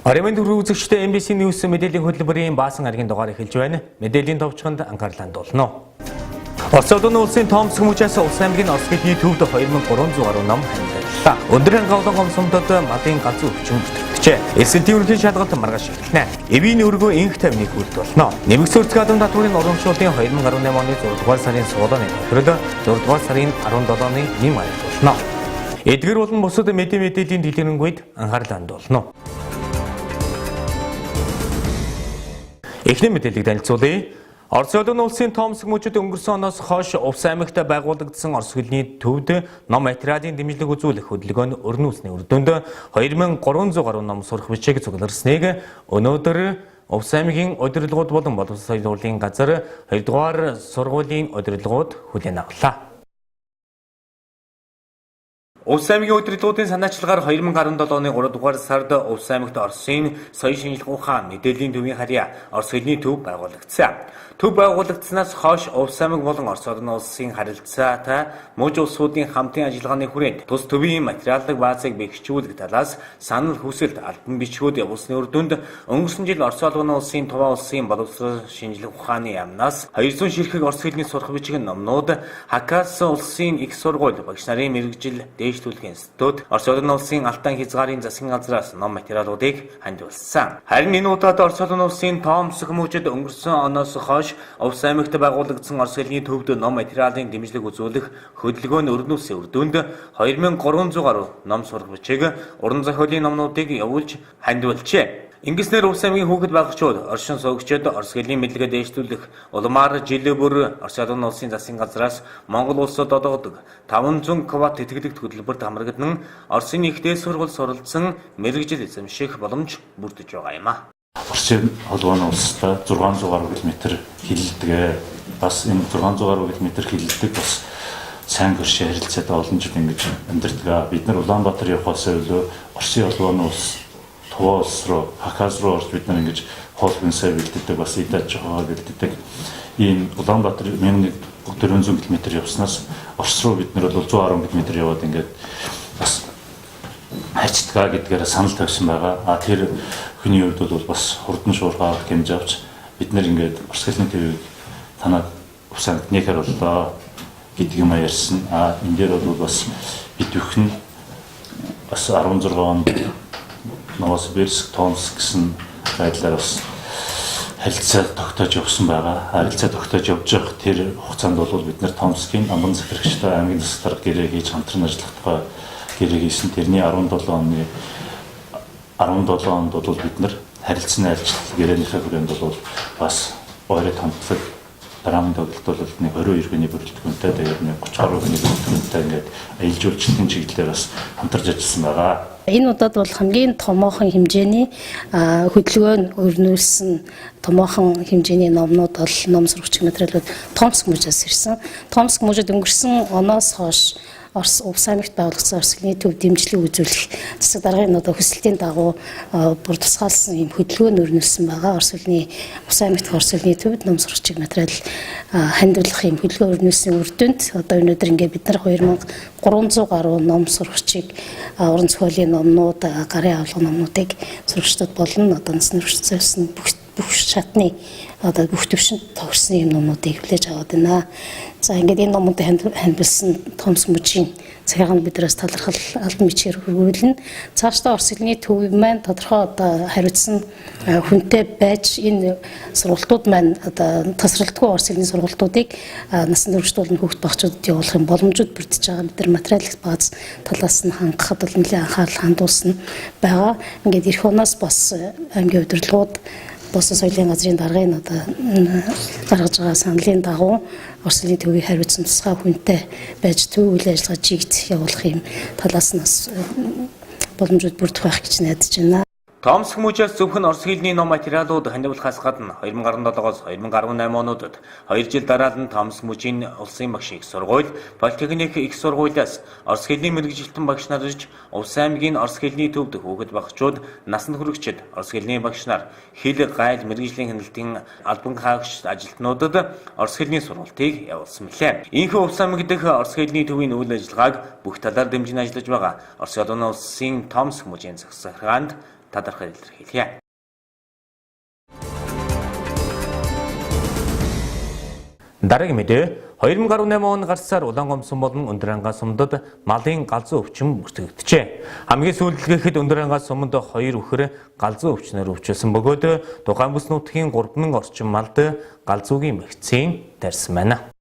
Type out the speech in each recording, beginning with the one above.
Оройн төрийн үзэгчтэй MBC News мэдээллийн хөтөлбөрийн баасан аргийн дугаар эхэлж байна. Мэдээллийн товчхонд анхаарлаа хандуулно. Орос улсын Томск мужаас Улс аймгийн Орос хэлний төвд 2300 гаруй ном хяналтаа. Өндөр хангалттай гомсомдод мадын ганц өвчин бүртгэжээ. СНТ өрхийн шалгалт маргааш эхэлнэ. Эвийн өргөө инх тавныг хүрд болно. Нэмэгц өрцөг адам татврын урамшууллын 2018 оны 6 дугаар сарын суулганы тохирол 4 дугаар сарын 17-ны нэм аяг болно. Эдгээр болон бусад мэдээллийн дэлгэрэнгүй анхаарлаа хандуулно. Эхний мэдээллийг танилцуулъя. Орос улсын Томск мужид өнгөрсөн оноос хойш Улс аймагт байгуулагдсан Орос хэлний төвд ном материалын дэмжлэг үзүүлэх хөдөлгөөний өрнүүлсний үр дүнд 2300 гаруй ном сурах бичиг цугларсныг өнөөдөр Улс аймгийн удирдлагууд болон боловсролын сургуулийн газар 2 дугаар сургуулийн удирдлагууд хүлээн авлаа. Улс аймгийн удирдлагуудын санаачлагаар 2017 оны 3 дугаар сард Улс аймагт Оросын соёлын шинжилгээ ухаан мэдээллийн төвийн харьяа Орос хэлний төв байгуулагдсан. Төв байгуулагдсанаас хойш Улс аймаг болон Орос улсын харилцаатай муж улсуудын хамтын ажиллагааны хүрээнд тус төвийн материалын баазыг бэхжүүлэх талаас санал хүсэлт албан бичгүүд явуулсны үр дүнд өнгөрсөн жил Орос улсын Туваа улсын боловсрол шинжилгээ ухааны яамнаас 200 ширхэг Орос хэлний сурах бичиг номнууд Хакас улсын их сургууль багш нарын мэргэжил дэвшлүүлэх институт Орос улсын Алтан хязгаарын засгийн газраас ном материалуудыг хандивалсан. Харин энэ удаад Орос улсын Томск мужид өнгөрсөн оноос хойш Улс аймагт байгуулагдсан Орос хэлний төвд ном материалын дэмжлэг үзүүлэх хөдөлгөөний өрнүүлсэн үр дүнд 2300 гаруй ном сурах бичиг уран зохиолын номнуудыг явуулж хандивалжээ. Ингэснээр Улс аймгийн хүүхэд байгчид, оршин суугчид Орос хэлний мэдлэгээ дэвшүүлэх улмаар жил бүр Орос улсын засгийн газраас Монгол улсад одоодог 500 квот тэтгэлэгт хөтөлбөрт хамрагдсан Оросын ихтэй сургууль суралцсан мэргэжил эзэмших боломж бүрдэж байгаа юм а. Оросын холбооны улстай 600 гаруй километр хилэлдэг. Бас энэ 600 гаруй километр хилэлдэг бас сайн гэршээ харилцаатай олон жил ингэж амьдардаг. Бид нар Улаанбаатар явахаас илүү Оросын холбооны улс Туваа улс руу Хакас руу орж бид нар ингэж хоол хүнсээ бэлддэг, бас идэж байгаа бэлддэг. Ийм Улаанбаатар 1400 км явснаас Орос руу бид нар бол 110 км яваад ингээд бас хайцтгаа гэдгээр санал тавьсан байгаа. Тэр хүний хувьд бол бас хурдан шуурхаа хэмж авч бид нар ингээд Орос хэлний төвийг танаад усанд нэхэр боллоо гэдэг юм ярьсан. Энэ дээр бол бас бид бүхэн бас 16 онд Новосибирск, Томск гэсэн байдлаар бас харилцаа тогтоож явсан байгаа. Харилцаа тогтоож явж байгаа тэр хугацаанд бол бид нар Томскийн амбан захирагчтай аймгийн засгаар гэрээ хийж хамтран ажиллах тухай гэрээ хийсэн. Тэрний 17 онд бол бид нар харилцааны айлчлал гэрээнийхээ хүрээнд бол бас ойроо хамтлаг дараамын тоглолт бол 22 хүний бүрэлдэхүүнтэй, тэгээд 30 гаруй хүний бүрэлдэхүүнтэй ингээд аялал жуулчлалын чиглэлээр бас хамтарч ажилласан байгаа. Энэ удаад бол хамгийн томоохон хэмжээний хөдөлгөөн өрнүүлсэн томоохон хэмжээний номнууд бол ном сургагч материалууд Томск мужаас ирсэн. Томск мужид өнгөрсөн оноос хойш Орос улс аймагт байгуулагдсан Орос хэлний төв дэмжлэг үзүүлэх засаг даргын хүсэлтийн дагуу бүр тусгаалсан юм хөдөлгөөн өрнүүлсэн байгаа. Орос хэлний улс аймагт Орос хэлний төвд ном сургагч материал хандуулах юм хөдөлгөөн өрнүүлсэн үр дүнд одоо өнөөдөр ингээд бид нар 2300 гаруй ном сургагчийг уран зохиолын номнууд, гарын авлага номнуудыг сурагчдад болон одоо насны хүрсэн бүх шатны одоо бүх төвшөнд тохирсон юм номнуудыг хүлээж аваад байна. За ингээд энэ номуудыг хандуулсан Томск мужийн цагаан бидраас талархал албан бичгээр хөрвүүлнэ. Цаашдаа Орос хэлний төв маань тодорхой одоо хариуцсан хүнтэй байж энэ сургалтууд маань одоо тасралтгүй Орос хэлний сургалтуудыг насны хүрсэн хүүхд багчуудад явуулах юм боломжууд бүрдэж байгаа. Бид нар материалын бааз талаас нь хангахад бол нэлээд анхаарал хандуулсан байгаа. Ингээд эх оноос бас аймгийн удирдлагууд Босон соёлын газрын даргын одоо гаргаж байгаа саналын дагуу Орос хэлний төвийг хариуцсан тусгай хүнтэй байж төв үйл ажиллагаа чигт явуулах юм талаас нь боломжууд бүрдэх байх гэж найдаж байна. Томск мужаас зөвхөн Орос хэлний ном материалууд хандивалахаас гадна 2017-оос 2018 онуудад 2 жил дараад нь Томск мужийн улсын багш их сургууль, политехник их сургуулиас Орос хэлний мэргэжилтэн багш нар ирж Улс аймгийн Орос хэлний төвд хүүхэд багчууд, насанд хүрэгчид, Орос хэлний багш нар, хэл, гайл, мэргэжлийн хяналтын албан хаагч ажилтнуудад Орос хэлний сургалтыг явуулсан билээ. Ийхүү Улс аймаг дэх Орос хэлний төвийн үйл ажиллагааг бүх талаар дэмжин ажиллаж байгаа Орос улсын Томск мужийн засаг дарганд тодорхой илэрхийлье. Дараагийн мэдээ 2018 он гарч сар Улаангомсон болон Өндөрангай сумдад малын галзуу өвчин бүртгэгдэжээ. Хамгийн сүүлдгэхэд Өндөрангай сумд 2 үхэр галзуу өвчнөөр өвчсөн бөгөөд тухайн бүс нутгийн 3000 орчим малд галзуугийн вакцин тарьсан байна.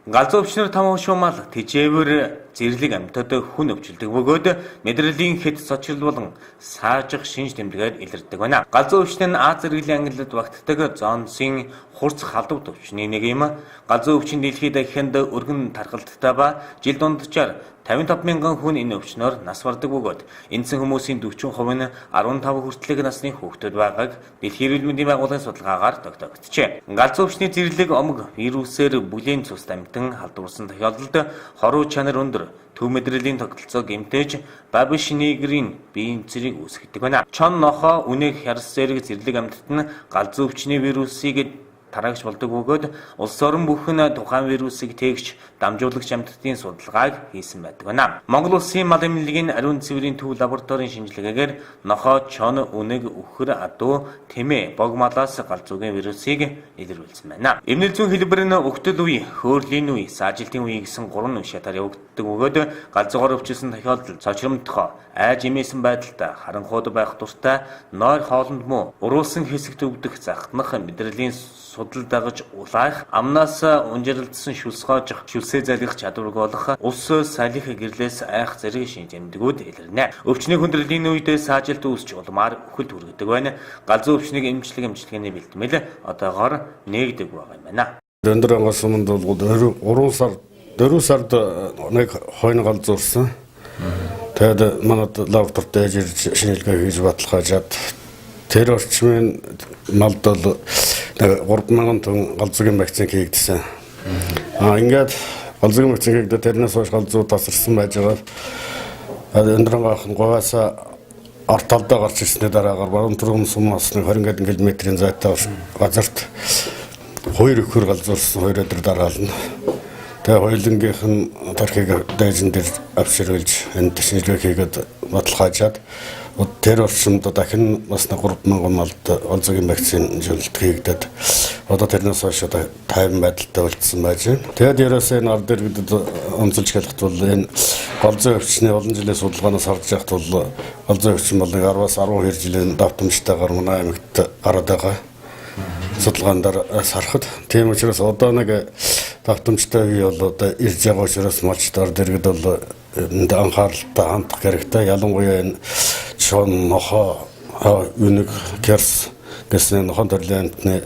Галзуу өвчнөр 5 шуумал тэжээвэр зэрлэг амьтад хүн өвчлөдөг бөгөөд медрэллийн хэд цочрол болон саажих шинж тэмдгээр илэрдэг байна. Галзуу өвчин нь Аз зэрэглэлийн ангиллад багтдаг зоонсын хурц халдварт өвчний нэг юм. Галзуу өвчин дэлхийд дахинд өргөн тархалттай ба жил дунджаар 55 мянган хүн энэ өвчнөөр нас бардаг бөгөөд эндсэн хүмүүсийн 40% нь 15 хүртэлх насны хүүхдүүд байгааг Дэлхийн эрүүл мэндийн байгууллагын судалгаагаар тогтоогдчихэ. Галзуу өвчний зэрлэг омог вирусээр бүлээн цус амьтан халдварсан тохиолдолд хоруу чанар өндөр төв мэдрэлийн тогтолцоо гэмтэж бабиш негрийн биеийн цэрэг үүсгэдэг байна. Чон нохоо үнэг хярс зэрэг зэрлэг амьтад нь галзуу өвчний вирусыг тараагч болдог бөгөөд улс орон бүхэн тухайн вирусыг тээгч дамжуулагч амьтдын судалгааг хийсэн байдаг байна. Монгол улсын мал эмнэлгийн ариун цэврийн төв лабораторийн шинжилгээгээр нохоо, чон, үнэг, үхэр, адуу, тэмээ, бог малаас галзуугийн вирусыг илэрүүлсэн байна. Эмнэлэг зүйн хэлбэр нь өгтөл үе, хөөрлийн үе, саажилтын үе гэсэн 3 үе шатаар явагддаг бөгөөд галзуугаар өвчсөн тохиолдолд цочромтгоо, айж эмээсэн байдалтай, харанхууд байх дуртай, нойр хоолнд муу, уруулсан хэсэгт өвдөх, захнах, мэдрэлийн судал дагаж улаах, амнаас унжиралдсан шүлс хоожих, шүлсээ залгих чадварг болох, ус салхих гэрлээс айх зэрэг шинж тэмдгүүд илэрнэ. Өвчний хүндрэлийн үед саажилт үүсч улмаар үхэлд хүргэдэг байна. Галзуу өвчнийг эмчилгээний бэлтгэл одоогоор нээгдэг байгаа юм байна. Өндөрангай сумд бол 4 сард нэг хойно галзуурсан. Тэгээд манад лабораторид ээж шинжилгээ хийж баталгаажаад тэр орчмын малд бол 3000 тонн галзуугийн вакцин хийгдсэн. Ингээд галзуугийн вакцин хийгдээд тэрнээс хойш галзуу тасарсан байж байгаа. Өндөрангайхан говаас арт талдаа гарч ирсний дараагаар баруун түргэн сумнаас 20 км-ийн зайтай газарт 2 өхөр галзуурсан 2 өдөр дараална. Тэгээ хоёулынгийнх нь тархийг дайжин дээр авширүүлж энд шинжилгээ хийгээд баталгаажаад тэр орчимд дахин бас 3000 малд галзуугийн вакцин зөвлөлт хийгдээд одоо тэрнээс хойш одоо тайван байдалтай болцсон байж байна. Тэгээд ерөөсөө энэ ард иргэдэд онцолж хэлэхэд бол энэ галзуу өвчний олон жилийн судалгаанаас харж яхад бол галзуу өвчин бол 10-аас 12 жилийн давтамжтайгаар манай аймагт гараад байгаа. Судалгаан дээр харахад тийм учраас одоо нэг давтамжтай үе бол одоо ирж байгаа учраас малчд ард иргэд бол энд анхааралтай хандах хэрэгтэй. Ялангуяа энэ чон, нохоо, үнэг, керс гэсэн нохон төрлийн амтны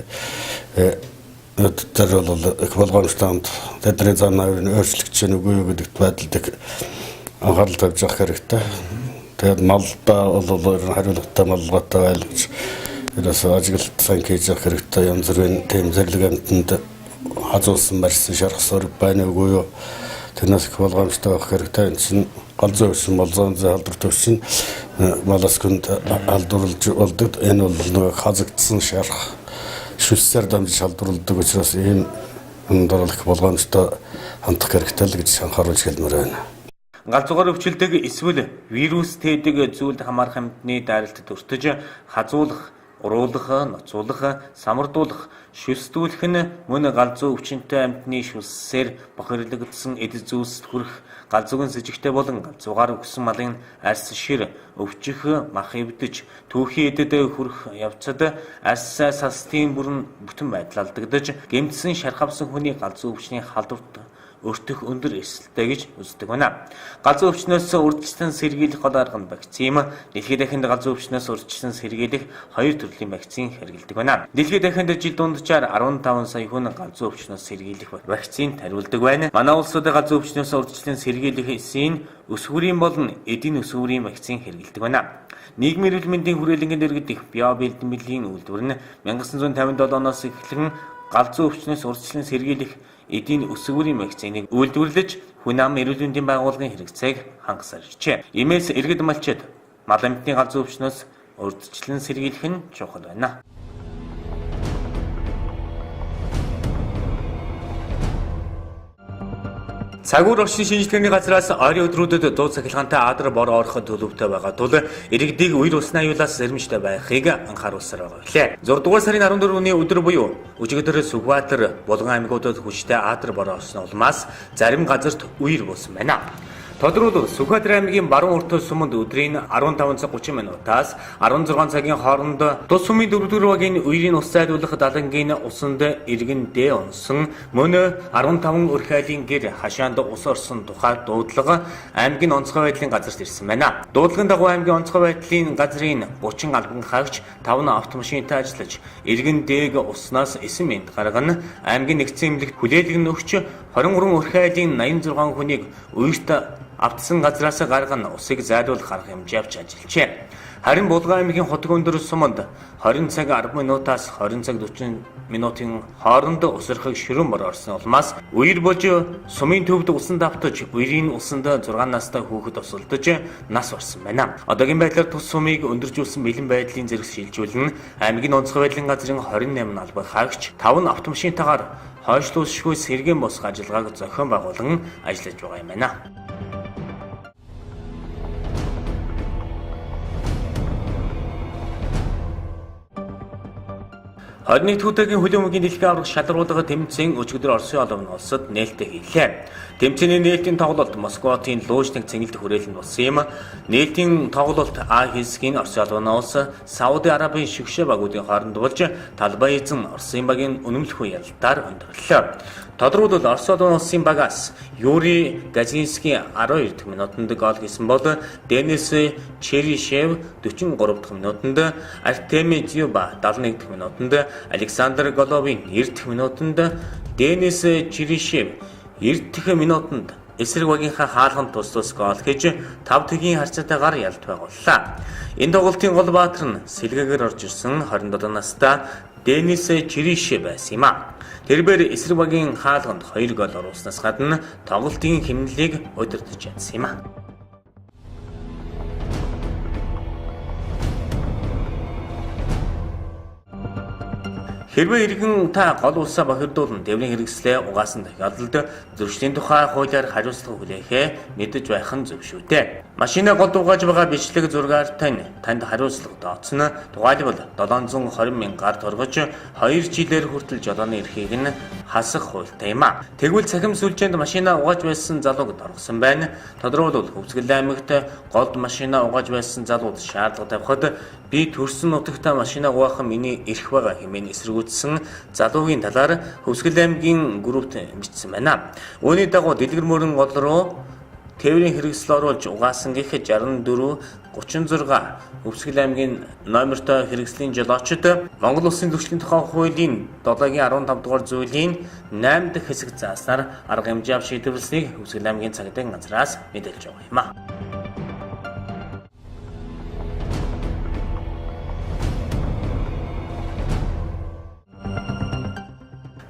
тэр бол их болгоомжтой тэдний зан авирын өөрчлөгч нүгөө юу гэдэгт байдалд анхаарал тавьж явах хэрэгтэй. Тэгээд малдаа бол хариулттай малгайтай байлгаж ерөөсөө ажиглалт сайн хийж явах хэрэгтэй. Янз бүрийн тэм зэрлэг амтанд хазуулсан барьсан шарх сөрөг байна үгүй юу? Тэрнээс их болгоомжтой байх хэрэгтэй. Энэ чинь галзуу өвчин бол зоон зай халдварт өвчин малаас хүнд халдварлаж болдог. Энэ бол нэг хазагдсан шарх шүлсээр дамжиж халдварладаг учраас энэ дор их болгоомжтой хандах хэрэгтэй л гэж анхааруулж хэлмээр байна. Галзуугаар өвчлөдөг эсвэл вирус тээдэг зүйлд хамаарах амьтны дайралтад өртөж хазуулах, уруулах, ноцуулах, самардуулах, шүлсдүүлэх нь мөн галзуу өвчнөд амьтны шүлсээр бохирлогдсон эд зүйлсд хүрэх, галзуугийн с ิจ гтэй болон галзуугаар өгсөн малын арьс шир өвчих, мах эвдэж, түүхийн эдэд хүрэх явцад арьс састын бүрэн бүтэн байдал алдагдаж, гэмтсэн шархавсан хүний галзуу өвчний халдварт өртөх өндөр эсэлтэй гэж үздэг байна. Галзуу өвчнөөс урьдчилан сэргийлэх гол арга нь вакцин. Дэлхийд дахинд галзуу өвчнөөс урьдчилан сэргийлэх 2 төрлийн вакцин хэрэглэдэг байна. Дэлхийд дахинд жил дунджаар 15 сая хүн галзуу өвчнөөс сэргийлэх вакцин тариулдаг байна. Манай улсад галзуу өвчнөөс урьдчилан сэргийлэх эсийн өсвөрийн болон эдийн өсвөрийн вакцин хэрэглэдэг байна. Нийгмийн эрүүл мэндийн хүрээлэнгийн дэргэдэх био бэлтгэлийн үйлдвэр нь 1957 оноос эхлэн галзуу өвчнөөс урьдчилан сэргийлэх эдийн өсвөрийн вакциныг үйлдвэрлэж хүн ам эрүүл мэндийн байгууллагын хэрэгцээг хангасаар иржээ. Иймээс иргэд малчид мал амьтны галзуу өвчнөөс урьдчилан сэргийлэх нь чухал байна. Цагуур оршин шинжилгээний газраас ойрын өдрүүдэд дуу цахилгаантай аадар бор ороход төлөвтэй байгаа тул иргэдийг үер усны аюулаас сэрэмжтэй байхыг анхааруулсаар байгаа билээ. 6 дугаар сарын 14-ний өдөр буюу өчигдөр Сүхбаатар Булган аймагуудад хүчтэй аадар бор орсон улмаас зарим газарт үер болсон байна. Тодорхойлбол Сүхбаатар аймгийн баруун урт суманд өдрийн 15:30 минутаас 16 цагийн хооронд тус сумын 4-р багийн үерийн ус зайлуулах далангийн усанд иргэн дэ унсан мөн 15 өрх айлын гэр хашаанд ус орсон тухай дуудлага аймгийн онцгой байдлын газарт ирсэн байна. Дуудлагын дагуу аймгийн онцгой байдлын газрын 30 албан хаагч 5 автомашинтай ажиллаж иргэн дэг уснаас 9 минут гаргана аймгийн нэгдсэн эмнэлэгт хүлээлгэн өгч 23 өрх айлын 86 хүнийг үерт автсан газраас гаргана усыг зайлуулах арга хэмжээ авч ажиллажээ. Харин Булган аймгийн хотг өндөр суманд 20 цаг 10 минутаас 20 цаг 40 минутын хооронд усрахыг ширүүн бор орсон улмаас үер болж сумын төвд усан давтаж үерийн усанд 6 настай хүүхэд усалдаж нас барсан байна. Одоогийн байдлаар тус сумыг өндөржүүлсэн бэлэн байдлын зэрэг шилжүүлэн аймгийн онцгой байдлын газрын 28 албан хаагч 5 автомашинтайгаар хойшлуулшгүй сэргээн босох ажиллагааг зохион байгуулан ажиллаж байгаа юм байна. Хорны түүтэйгийн хөлийн өмгийн дэлхийн аврах шалруулга тэмцээн өчигдөр Оросын олон улсад нээлттэй хийлээ. Тэмцээний нээлтийн тоглолт Москватын луужник цэнгэлд хүрээлэнд болсон юм. Нээлтийн тоглолт А хэсгийн Оросын олон улс Сауди Арабын шигшээ багуудын хооронд болж талбай эзэн Оросын багийн үнэмлэх үе ялалтаар өндөрлөө. Тодорхойлбол Орос олон улсын багаас Юрий Газинский 12 дахь минутанд гол хийсэн бол Денис Черишев 43 дахь минутанд, Артемий Дзюба 71 дахь минутанд, Александр Головин 90 дахь минутанд, Денис Черишев 90 дахь минутанд эсрэг багийнхаа хаалганд тус гол хийж 5 тэгийн харьцаатайгаар ялт байгууллаа. Энэ тоглолтын гол баатар нь сэлгээгээр орж ирсэн 27 настай Денис Черишев байсан юм а. Тэрээр эсрэг багийн хаалганд 2 гол оруулснаас гадна тоглолтын хэмнэлийг удирдах чадсан юм а. Хэрвээ иргэн та гол улсаа бохирдуулан дэвлэн хэрэгслээ угаасан тохиолдолд зөрчлийн тухай хуулиар хариуцлага хүлээхээ мэдэж байх нь зөв шүү дээ. Машинаа гол угааж байгаа бичлэг зургаар танд хариуцлага дооцно. Тухайлбал 720 мянгаар торгож 2 жилээр хүртэл жолооны эрхийг нь хасах хуультай юм а. Тэгвэл цахим сүлжээнд машинаа угааж байсан залууг доргосон байна. Тодорхойлбол Хөвсгөл аймагт голд машинаа угааж байсан залууд шаардлага тавихад би төрсөн нутагтаа машинаа угаах миний эрх байгаа хэмээн эсэргүүцсэн залуугийн талаар Хөвсгөл аймгийн группт бичсэн байна. Үүний дагуу дэлгэр мөрөн гол руу тээврийн хэрэгсэл оруулж угаасан гэх 64 36 Хөвсгөл аймгийн номертой хэрэгслийн жолоочд Монгол Улсын зөрчлийн тухай хуулийн 7-гийн 15 дугаар зүйлийн 8 дахь хэсэг зааснаар арга хэмжээ авч шийдвэрлэснийг Хөвсгөл аймгийн цагдаагийн газраас мэдээлж байгаа юм а.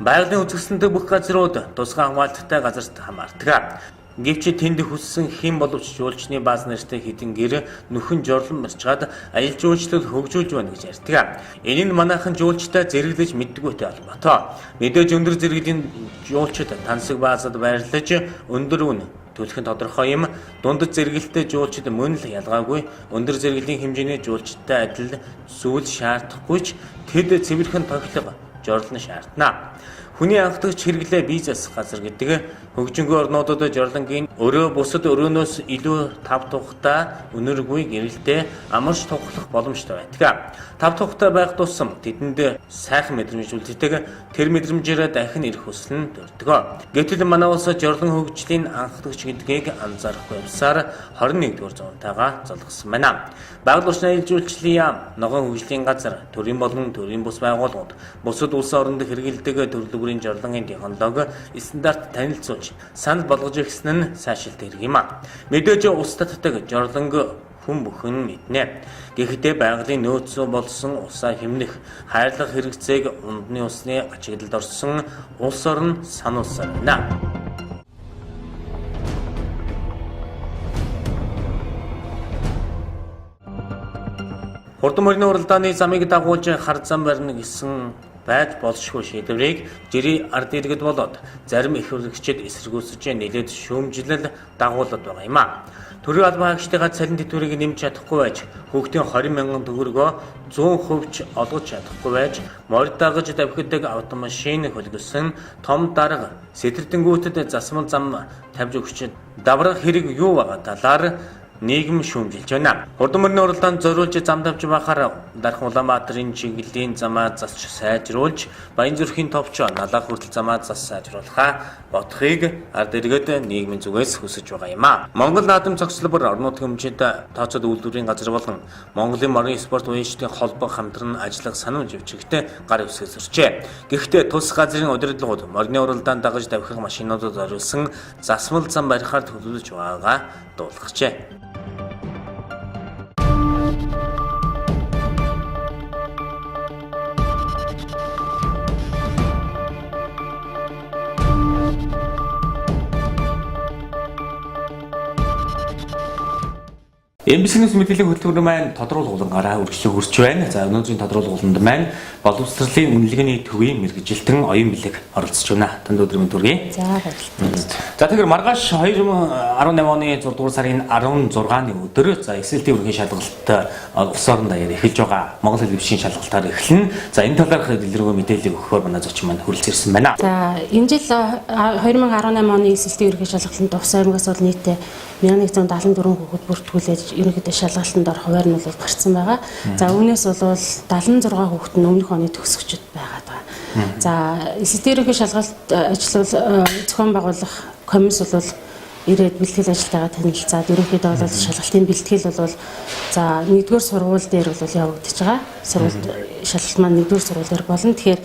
Байгалийн үзэсгэлэнтэй бүх газрууд тусгай хамгаалттай газарт хамаардаг. Гэвч тэнд хүссэн хэн боловч жуулчны бааз нартай хідэн гэр нөхөн жорлон барьчаад аялал жуулчлал хөгжүүлж байна гэж ярьдаг. Энэ нь манайхан жуулчтай зэрэглэж мэддэггүйтэй холбоотой. Мэдээж өндөр зэрэглэлийн жуулчид тансаг баазад байрлаж өндөр үн төлөх нь тодорхой юм. Дундад зэрэгэлтэй жуулчид мөн л ялгаагүй өндөр зэрэглэлийн хэмжээний жуулчдтай адил зүйл шаардахгүй ч тэд цэвэрхэн тоглох жорлон шаардна. Хүний анхдагч хэрэглээ бизнес газар гэдэг хөгжингүй орнуудад жорлонгийн өрөө бусад өрөөнөөс илүү тав тухтай өнөргүй гэрэлтэй амарч тоглох боломжтой байдаг. Тав тухтай байх тусам тэдэнд сайхан мэдрэмж үлддэг. Тэр мэдрэмжээр дахин ирэх хүсэл нь төрдөг. Гэтэл манай улс жорлон хөгжлийн анхдагч гэдгийг анзаарахгүй явсаар 21-р зууntайгаа залгасан байна. Байгаль орчны аялал жуулчлалын яам, ногоон хөгжлийн газар, төрийн болон төрийн бус байгууллагууд, бусад улс оронд хэрэгэлдэг төрлөгийн жорлонгийн технологи стандарт танилцуулж санал болгож ирсэн нь сайшилт хэрэг юм а. Мэдээж ус татдаг жорлонг хүн бүхэн мэднэ. Гэхдээ байгалийн нөөцөө болсон усаа хэмнэх хайрлах хэрэгцээг ундны усны ачаглалд орсон улс орн сануулсан байна. Хурдан мөрний уралдааны замыг дагуулж хар зам барина гэсэн байж болшгүй шийдвэрийг жирийн ард иргэд болоод зарим их хурлэгчид эсэргүүцэж нэлээд шүүмжлэл дагуулад байгаа юм а. Төрийн албан хаагчдын цалин тэтгэврийг нэмж чадахгүй байж, хүүхдийн 20 мянган төгрөгөө 100% олгож чадахгүй байж, морь дагаж давхидаг автомашин хөлгөсөн том дарга сэтэрдэнгүүтэд засмал зам тавьж өгч даврах хэрэг юу байгаа талаар нийгэм шүүмжилж байна. Хурдан мөрний уралдаанд зориулж зам тавьж байхаар дархан Улаанбаатарын чиглэлийн замаа засч сайжруулж, Баянзүрхийн товчоо налаа хүртэл замаа зас сайжруулахаа бодохыг ард иргэд нийгмийн зүгээс хүсэж байгаа юм а. Монгол наадам цогцлбор орон нутгийн хэмжээнд тооцоод үйлдвэрийн газар болон Монголын морин спорт уянчдын холбоо хамтран ажиллах санамж өвчгтээ гар өвсгөлсөрчээ. Гэхдээ тус газрын удирдлагууд морины уралдаанд дагаж давхих машинуудад зориулсан засмал зам барихаар төлөвлөж байгаагаа дуулгачээ. MBC-ээс мэдээллийн хөтөлбөр маань тодруулгуулангараа үргэлжлэн хүрч байна. За өнөөдрийн тодруулгууланд маань боловсролын үнэлгээний төвийн мэргэжилтэн оюун бэлэг оролцож байна. Танд өдрийн төргий. За баярлалаа. За тэгэхээр маргааш 2018 оны 6 дугаар сарын 16-ны өдөр за SLT өрхийн шалгалт улс орон даяар эхэлж байгаа. Монгол хэл бишгийн шалгалтаар эхэлнэ. За энэ талаарх дэлгэрэнгүй мэдээлэл өгөхөөр манай зочин маань хүрэлцэн ирсэн байна. За энэ жил 2018 оны SLT өрхийн шалгалтанд Увс аймагаас бол нийтдээ 1174 хүүхэд бүртгүүлээд ерөнхийдөө шалгалтанд орох хуваар нь бол гарсан байгаа. За үүнээс бол 76 хүүхэд нь өмнөх оны төгсөгчд байгаа. За SLT өрхийн шалгалт ажил зохион байгуулах комисс бол ирээд бэлтгэл ажилтайгаа танилцаад ерөнхийдөө бол шалгалтын бэлтгэл бол за 1-р сургууль дээр бол явагдаж байгаа. Шалгалт маань 1-р сургууль дээр болно. Тэгэхээр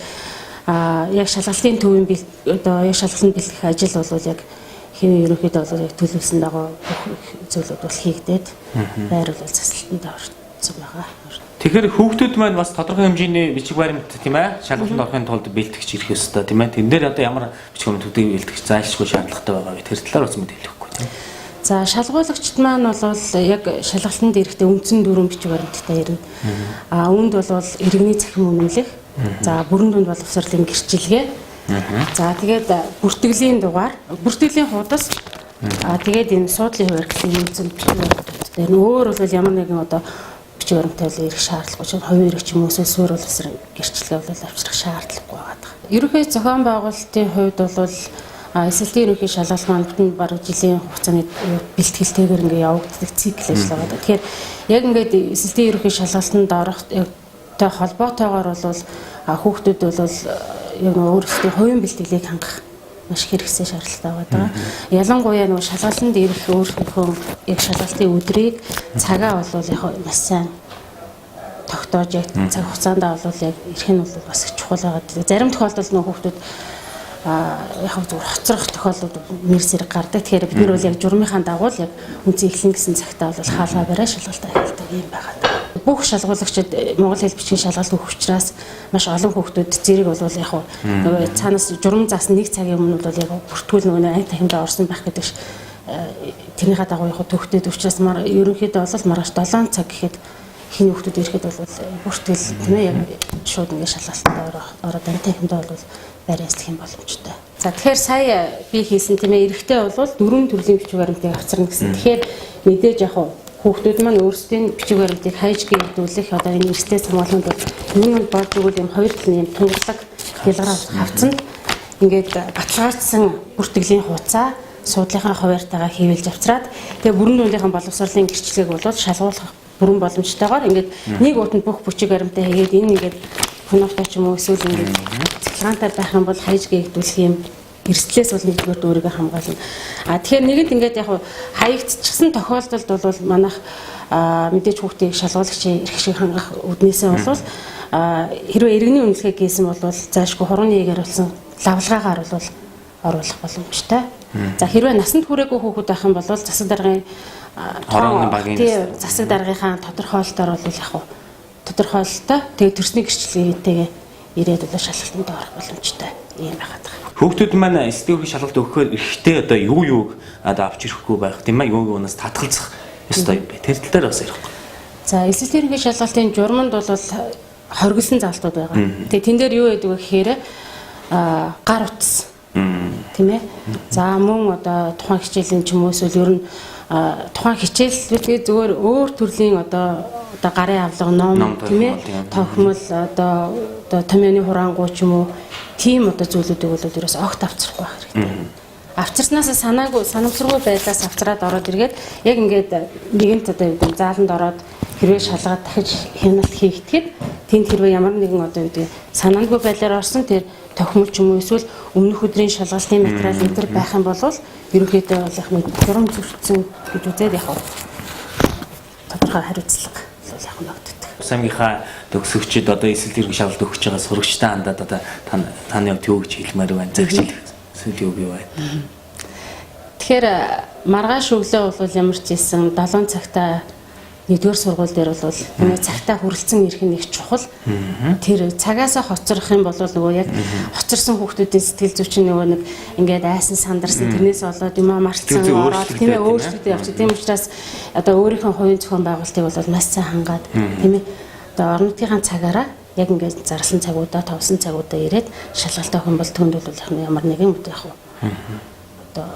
яг шалгалтын төвийн одоо яг шалгалтанд бэлтгэх ажил бол яг хин ерөнхийдөө бол яг төлөвлөсөн дагуу зүйлүүд бол хийгдээд байр бол засалтанд орсон байгаа. Тэгэхээр хүүхдүүд маань бас тодорхой хэмжээний бичиг баримт тийм ээ шалгалтанд орохын тулд бэлтгэж ирэх ёстой тийм ээ. Тэн дээр одоо ямар бичиг баримтуудыг бэлтгэж зайлшгүй шаардлагатай байгаа вэ? Тэр талаар бас мэдээлэл өгөхгүй тийм. За шалгуулагчид маань бол яг шалгалтанд ирэхдээ үндсэн 4 бичиг баримттай ирнэ. Үүнд бол иргэний цахим үнэмлэх, за бүрэн дүнд боловсролын гэрчилгээ, за тэгээд бүртгэлийн дугаар, бүртгэлийн хуудас, тэгээд энэ суудлын хуваар гэсэн үндсэн бичиг баримттай. Өөр бол ямар нэгэн одоо бичиг баримттай ирэх шаардлагагүй ч хувийн эрх ч юм уу суурь боловсрол гэрчилгээ бол авчрах шаардлагагүй байгаа. Ерөнхий зохион байгуулалтын хувьд бол SLT ерөнхий шалгалт маань бүтэн баруун жилийн хугацааны бэлтгэлтэйгээр ингээ явагддаг цикл ажил байгаа. Тэгэхээр яг ингээд SLT ерөнхий шалгалтанд орохтой холбоотойгоор бол хүүхдүүд бол яг өөрсдийн хувийн бэлтгэлийг хангах маш хэрэгцээ шаардлагатай байгаа. Ялангуяа нөгөө шалгалтанд ирэх өөрийнхөө яг шалгалтын өдрийг цагаа бол яг маш сайн тогтоож яг цаг хугацаанд бол яг ирэх нь бол бас чухал байгаа. Зарим тохиолдолд нөгөө хүүхдүүд яг зүгээр хоцрох тохиолдлууд нэр зэрэг гардаг. Тэгэхээр бид нар бол яг журмынхаа дагуу яг үнцэн эхлэн гэсэн цагтаа бол хаалгаа барай шалгалтаа хийдэг юм байгаа. Бүх шалгуулагчид Монгол хэл бичгийн шалгалт өгөх учраас маш олон хүүхдүүд зэрэг бол яг нөгөө цаанаас журам заасан 1 цагийн өмнө бол яг бүртгүүл нөгөө анги тахимдаа орсон байх гэдэг ш тэрнийхээ дагуу яг төгтөд учраас ерөнхийдөө бол маргааш 7 цаг гэхэд хин хүүхдүүд ирэхэд бол бүртгэл тийм ээ яг шууд ингэ шалгалтанд ороод анги тахимдаа бол бариас гэх юм боломжтой. За тэгэхээр сая би хийсэн тийм ээ эрэхтэй бол 4 төрлийн бичиг баримтыг авчирна гэсэн. Тэгэхээр мэдээж яг хүүхдүүд маань өөрсдийн бичиг баримтыг хайж гэрдүүлэх одоо энэ эрсдэл хамгаалалтанд бол юунд болж өгвөл юм 2 талын тунгалаг хялгараа хавцанд ингээд баталгаажсан бүртгэлийн хуудас суудлынхаа хуваарьтайгаа хийвэлж авчраад тэгээ бүрэн дүндийнхэн боловсролын гэрчлэгийг бол шалгуулах бүрэн боломжтойгоор ингээд нэг уутанд бүх бичиг баримтаа хийгээд энэ ингээд хоногтой ч юм уу эсвэл ингээд цэцлэгаантай байх юм бол хайж гэгдүүлэх юм эрсдлээс бол нэгдүгээр өөрийгөө хамгаална. Тэгэхээр нэгэнд ингээд яг хаягдчихсан тохиолдолд бол манайх мэдээж хүүхдийг шалгуулагчийн эрх шиг хангах үднээсээ бол хэрвээ иргэний үнэлгээ хийсэн бол заашгүй хорооны ягаар болсон лавлгаагаар бол оруулах боломжтой. За хэрвээ насанд хүрээгүй хүүхэд байх юм бол засаг даргын хорооны багийн засаг даргынхаа тодорхойлолтоор бол яг тодорхойлолтой тэгээ төрсний гэрчлэгээтэйгээ ирээд бол шалгалтанд орох боломжтой юм байгаад байгаа. Хүүхдүүд маань SLT өрхийн шалгалт өгөхөөр эрэхтэй одоо юу одоо авч ирэхгүй байх тийм ээ юунаас татгалзах ёстой юм бэ? Тэр тал дээр бас ярихгүй. За SLT өрхийн шалгалтын журманд бол хоригдсан залтууд байгаа. Тэгээ тэн дээр юу гэдэг вэ гэхээр гар утас. Тийм ээ. За мөн одоо тухайн хичээлийн ч юм уу эсвэл ер нь тухайн хичээлүүдээ зүгээр өөр төрлийн одоо гарын авлага ном тийм ээ. Тохимол одоо томьёоны хураангуй ч юм уу тийм одоо зүйлүүдийг бол ерөөс огт авчрахгүй байх хэрэгтэй. Авчирснаас санамсаргүй байдлаас авчраад ороод иргээд яг ингээд нэгэнт одоо юу гэдэг зааланд ороод хэрвээ шалгаад дахиж хяналт хийгдэхэд тэнд хэрвээ ямар нэгэн одоо юу гэдэг санаандгүй байдлаар орсон тэр тохимол ч юм уу эсвэл өмнөх өдрийн шалгалтын материал энэ төр байх юм бол ерөнхийдөө бол яг нэг журам зөрчсөн гэж үзээд яг тодорхой хариуцлага яг ногддог. Самгийнхаа төгсөгчд одоо эсэл хэрэг шалгалт өгч байгаа сурагчтай хандаад одоо таны хувьд юу гэж хэлмээр байна? Зөвхөн зүйл юу вэ? Тэгэхээр маргааш өглөө бол ямар ч ийсэн 7 цагта нэгдүгээр сургууль дээр бол нэмээ цагтаа хүрэлцэн ирэх нь их чухал. Тэр цагаасаа хоцрох юм бол нөгөө яг хоцорсон хүүхдүүдийн сэтгэл зүйчин нөгөө нэг ингээд айсан сандарсан тэрнээс болоод юм марцсан ороод тийм ээ өөрсдөө явчих. Тийм учраас одоо өөрийнхөө хувийн зохион байгуулалтыг бол маш сайн хангаад тийм ээ одоо орон нутгийн цагаараа яг ингээд зарласан цагуудаа товсон цагуудаа ирээд шалгалт авах юм бол түнд бол ямар нэгэн үт яг одоо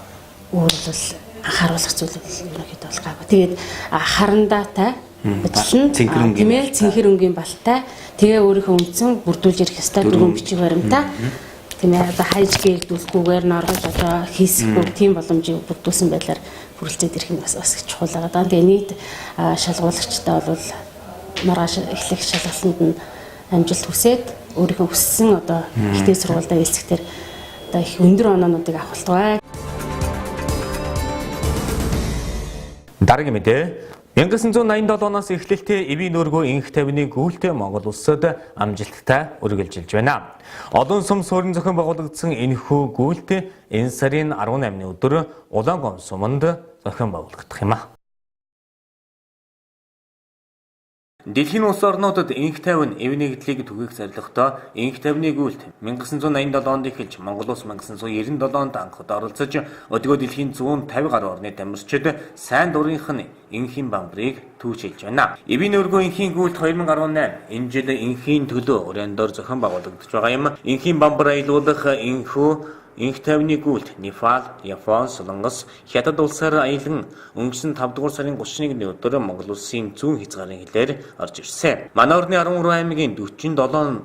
өөр бол анхааруулах зүйл ерөнхийдөө бол гайгүй. Тэгээд харандаатай бичлэн тийм ээ цэнхэр өнгийн балтай тэгээ өөрийнхөө үндсэн бүрдүүлж ирэх ёстой дөрвөн бичиг баримтаа тийм ээ одоо хайж гээдүүлэхгүйгээр норгож одоо хийсэхгүй тийм боломжийг бүрдүүлсэн байдлаар хүрэлцээд ирэх нь бас чухал байгаа. Тэгээ нийт шалгуулагчтай бол маргааш эхлэх шалгалтанд нь амжилт хүсээд өөрийнхөө хүссэн одоо ихтэй сургуультай хэлцэхтэр одоо их өндөр оноонуудыг авах болтугай. Дараагийн мэдээ 1987 оноос эхлэлтэй эвийн нүүргөө инх тавины гүйлтэй Монгол улсад амжилттай үргэлжилж байна. Одон сум суурин зохион байгуулагдсан энэхүү гүйлт энэ сарын 18-ны өдөр Улаангом суманд зохион байгуулагдах юм а. Дэлхийн улс орнуудад инх тавин эв нэгдлийг түгээх зорилготой инх тавины гүйлт 1987 онд эхэлж Монгол улс 1997 онд анхад оролцож өдгөө дэлхийн 150 гаруй орны тамирчид сайн дурынх нь инхийн бамбарыг түүчилж байна. Эвийн өргөө инхийн гүйлт 2018 энэ жил инхийн төлөө өрөөндөө зохион байгуулагдаж байгаа юм. Инхийн бамбар аялуулах инх тавины гүйлт Непал, Япон, Солонгос, Хятад улсаар аялан өнгөрсөн 5 дугаар сарын 31-ний өдөр Монгол улсын зүүн хязгаарын хилээр орж ирсэн. Манай орны 13 аймгийн 47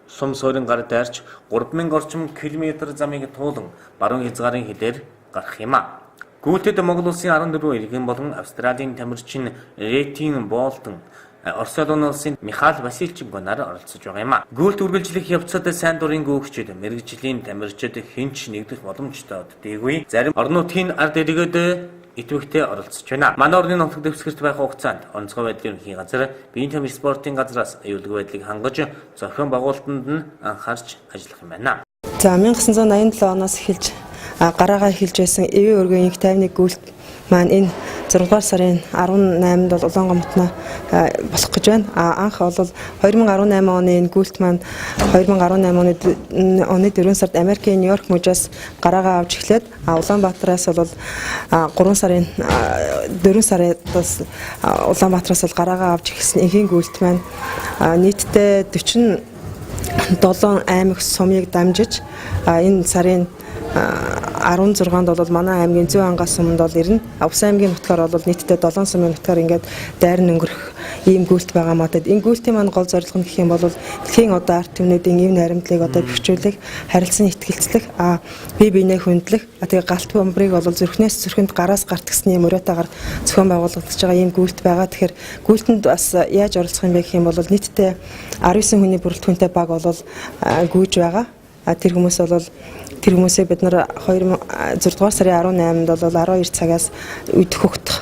сум суурин гар дайрч 3000 орчим километр замыг туулан баруун хязгаарын хилээр гарах юм а. Гүйлтэд Монгол улсын 14 иргэн болон Австралийн тамирчин Ретин Болтон Орос улсын Михаил Васильченко нар оролцож байгаа юм а. Гүйлт үргэлжлэх явцад сайн дурын гүйгчид, мэрэгжлийн тамирчид хинч нэгдэх боломжтой дээгүүр зарим орон нутгийн ард иргэд идэвхтэй оролцож байна. Манай орны нутаг дэвсгэрт байх хугацаанд онцгой байдлын ерөнхий газар биеийн тамирчин спортын газраас аюулгүй байдлыг хангаж зохион байгуулалтанд нь анхаарч ажиллах юм байна. За 1987 оноос эхэлж гараагаа эхэлж байсан эвийн өргөн инх тавины гүйлт маань энэ 6 дугаар сарын 18-нд бол Улаангом хотно болох гэж байна. Анх бол 2018 оны энэ гүйлт маань 2018 оны 4 сард Америкийн Нью-Йорк мужаас гараагаа авч эхлээд Улаанбаатараас бол 3 сарын 4 сараас Улаанбаатараас бол гараагаа авч эхэлсэн инхийн гүйлт маань нийтдээ 47 аймаг сумыг дамжиж энэ сарын 16-нд бол манай аймгийн зүүн ангаас суманд бол ирнэ. Увс аймгийн нутгаар бол нийтдээ 7 сумын нутгаар ингээд дайрн өнгөрөх ийм гүйлт байгаа маа. Энэ гүйлтийн маань гол зорилго нь гэх юм бол дэлхийн одоо ард түмнүүдийн эв найрамдлыг одоо бэхжүүлэх, харилцан итгэлцлэх, бие биенээ хүндлэх, тэгээ галт бомбрыг бол зүрхнээс зүрхэнд гараас гарт гэсний мөрөөтэйгээр зохион байгуулагдаж байгаа ийм гүйлт байгаа. Тэгэхээр гүйлтэнд бас яаж оролцох юм бэ гэх юм бол нийтдээ 19 хүний бүрэлдэхүүнтэй баг бол гүйж байгаа. Тэр хүмүүсээ бид нар 6 дугаар сарын 18-нд бол 12 цагаас үд хөвгдөх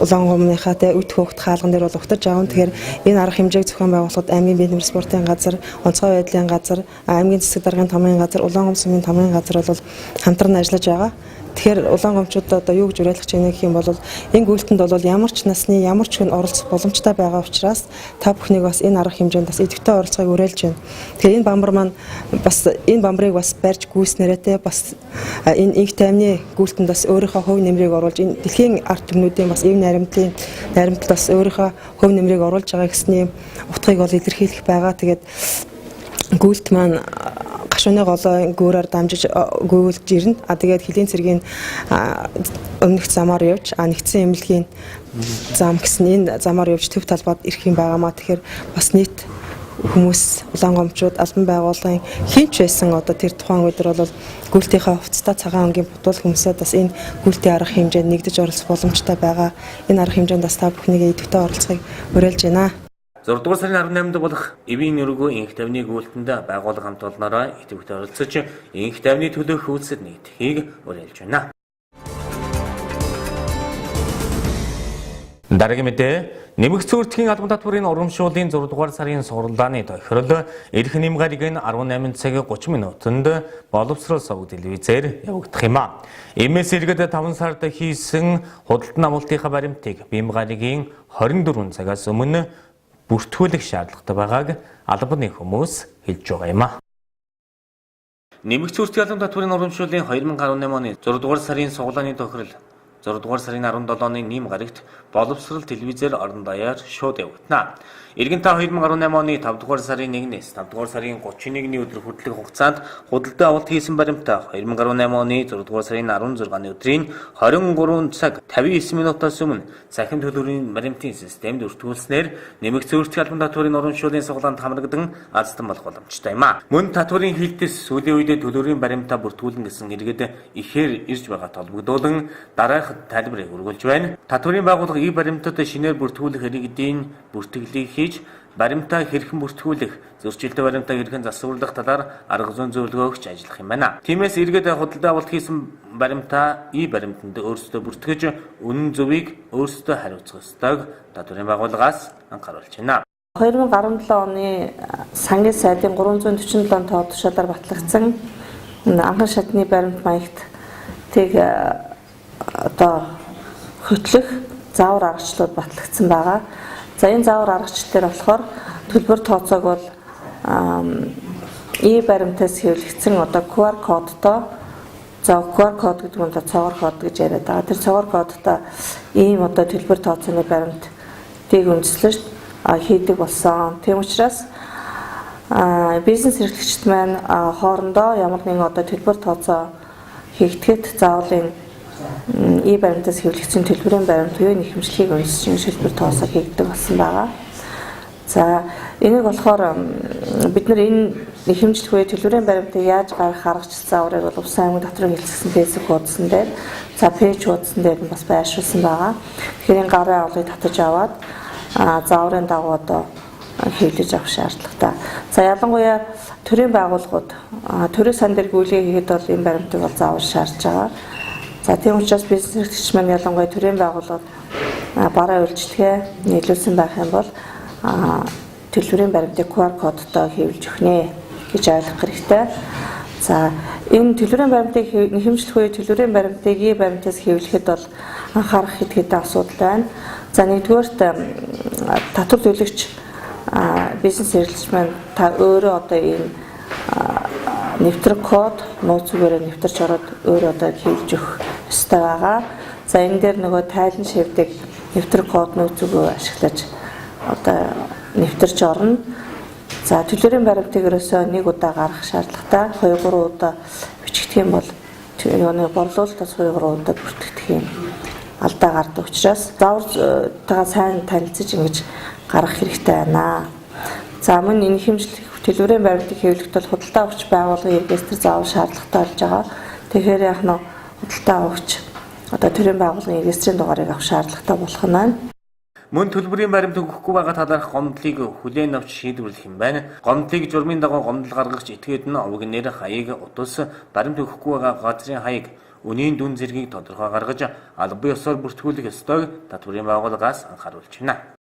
Улаангомынхаа үд хөвгдөх хаалган дээр бол угтаж аван. Тэгэхээр энэ арга хэмжээг зохион байгуулахад аймгийн биеийн тамирчин спортын газар, онцгой байдлын газар, аймгийн засаг даргын тамгын газар, Улаангом сумын тамгын газар бол хамтран ажиллаж байгаа. Тэгэхээр улаан гомчууд одоо юу гэж уриалгах гэж байна гэх юм бол энэ гүйлтэнд бол ямар ч насны ямар ч хүн оролцох боломжтой байгаа учраас та бүхнийг бас энэ арга хэмжээнд бас идэвхтэй оролцохыг уриалж байна. Тэгэхээр энэ бамбар маань бас энэ бамбарыг бас барьж гүйснээрээ бас энэ инх таймны гүйлтэнд бас өөрийнхөө хөв нэмрийг оруулж энэ дэлхийн арт түмнүүдийн бас эв наримтал бас өөрийнхөө хөв нэмрийг оруулж байгаа гэсний утгыг бол илэрхийлэх байгаа. Тэгээд гүйлт маань гашууны голоо гүүрээр дамжиж гүйвэлж ирнэ. Тэгээд хөлийн цэргийн өмнөх замаар явж нэгдсэн эмнэлгийн зам гэсэн энэ замаар явж төв талбайд ирэх юм байгаамаа. Тэгэхээр бас нийт хүмүүс улаан гомчууд албан байгууллагын хинч байсан одоо тэр тухайн өдөр бол гүйлтийнхаа хувцастай цагаан өнгийн бодвол хүмүүсээ бас энэ гүйлтийн арга хэмжээнд нэгдэж оролцох боломжтой байгаа. Энэ арга хэмжээнд бас та бүхнийг идэвхтэй оролцохыг уриалж байна. 6 дугаар сарын 18-нд болох эвийн өргөө инх тавны гүйлтэнд байгууллага хамт олноороо идэвхтэй оролцож инх тавны төлөөх үйлсэд нэгдэхийг уриалж байна. Дараагийн мэдээ нэмэгц цэвэртгийн албан татврын урамшууллын 6 дугаар сарын суралдааны тохирол эрх нэм гарагийн 18 цаг 30 минутанд боловсрол суваг телевизээр явагдах юм а. MBC иргэд 5 сард хийсэн худалдан амлалтынхаа баримтыг бим гарагийн 24 цагаас өмнө бүртгүүлэх шаардлагатай байгааг албаны хүмүүс хэлж байгаа юм а. Нэмэгц цэвэртгийн албан татврын урамшууллын 2018 оны 6 дугаар сарын суглааны тохирол 6 дугаар сарын 17 оны нэм гарагт боловсрол телевизээр орон даяар шууд явагдана. Иргэн та 2018 оны 5 дугаар сарын 1-ээс 5 дугаар сарын 31-ний өдөр хүртэлх хугацаанд худалдан авалт хийсэн баримтаа 2018 оны 6 дугаар сарын 16-ны өдрийн 23 цаг 59 минутаас өмнө цахим төлбөрийн баримтын системд өртгүүлснээр нэмэгц цэвэртгийн албан татврын урамшууллын суглаанд хамрагдан аздан болох боломжтой юм а. Мөн татврын хилтэс сүүлийн үед төлбөрийн баримтаа бүртгүүлнэ гэсэн иргэд ихээр ирж байгаа толбогдуулан дараах тайлбарыг өргүүлж байна. Татврын байгууллага ий баримтад шинээр бүртгүүлэх иргэдийн бүртгэлийг хийж баримтаа хэрхэн бүртгүүлэх, зөрчилтэй баримтаа хэрхэн засварлах талаар арга зүйн зөвлөгөө өгч ажиллах юм байна. Тиймээс иргэд худалдан авалт хийсэн баримтаа ий баримтанд өөрсдөө бүртгэж үнэн зөвийг өөрсдөө хариуцах ёстойг татврын байгууллагаас анхааруулж байна. 2017 оны сангийн сайдын 347 тоо тушаалаар батлагдсан анхан шатны баримт маягт тэг одоо хөтлөх заавар аргачлалууд батлагдсан байгаа. За энэ заавар аргачлал дээр болохоор төлбөр тооцоог бол баримтаас хэвлэгдсэн одоо QR кодтой QR код гэдэг нь цогоор код гэж яриад байгаа. Тэр цогоор кодтой ийм одоо төлбөр тооцооны баримтыг үндэслэж хийдэг болсон. Тийм учраас бизнес эрхлэгчид маань хоорондоо ямар нэгэн одоо төлбөр тооцоо хийгдэхэд заавлын баримтаас хэвлэгдсэн төлбөрийн баримт буюу нэхэмжлэхийг үндэслэн шилбэр тооцоо хийгддэг болсон байгаа. За энийг болохоор бид нар энэ нэхэмжлэх үе төлбөрийн баримтыг яаж гаргах аргачлал зааврыг бол Улсын аймаг татврын хэлцсэн бэсик хуудсан дээр пэйж хуудсан дээр бас байршуулсан байгаа. Тэгэхээр энэ гарын авлыг татаж аваад зааврын дагуу одоо хэвлэж авах шаардлагатай. За ялангуяа төрийн байгууллагууд төрийн сан дээр гүйлгээ хийхэд бол энэ баримтыг бол заавар шаардж байгаа. За тийм учраас бизнес эрхлэгч маань ялангуяа төрийн байгууллагууд бараа үйлчлэгээ нийлүүлсэн байх юм бол төлбөрийн баримтыг QR кодтой хэвлэж өгнө гэж ойлгох хэрэгтэй. За энэ төлбөрийн баримтыг нэхэмжлэх үе төлбөрийн баримтыг баримтаас хэвлэхэд бол анхаарах хэдэн асуудал байна. За нэгдүгээрт татвар төлөгч бизнес эрхлэгч маань та өөрөө одоо энэ нэвтрэх код нууц зүгээрээ нэвтэрч ороод өөрөө одоо хийлж өгөх ёстой байгаа. За энэ дээр нөгөө тайлан шивдэг нэвтрэх код нууц зүгөө ашиглаж одоо нэвтэрч орно. За төлбөрийн баримтыг ерөөсөө нэг удаа гаргах шаардлагатай. 2-3 удаа бичигдэх юм бол юуны борлуулалтаас 2-3 удаа бүртгэх юм алдаа гардаг учраас заавартайгаа сайн танилцж ингэж гаргах хэрэгтэй байна. За мөн энэ хэмжлэх төлбөрийн баримтыг хэвлэхэд бол худалдаа авагч байгууллагын регистр заавал шаардлагатай болж байгаа. Тэгэхээр яг нь худалдаа авагч одоо төрийн байгууллагын регистрийн дугаарыг авах шаардлагатай болох нь байна. Мөн төлбөрийн баримт өгөхгүй байгаа талаарх гомдлыг хүлээн авч шийдвэрлэх юм байна. Гомдлыг журмын дагуу гомдол гаргагч этгээд нь овог нэр хаяг утас баримт өгөхгүй байгаа газрын хаяг үнийн дүн зэргийг тодорхой гаргаж албан ёсоор бүртгүүлэх ёстойг татврын байгууллагаас анхааруулж байна.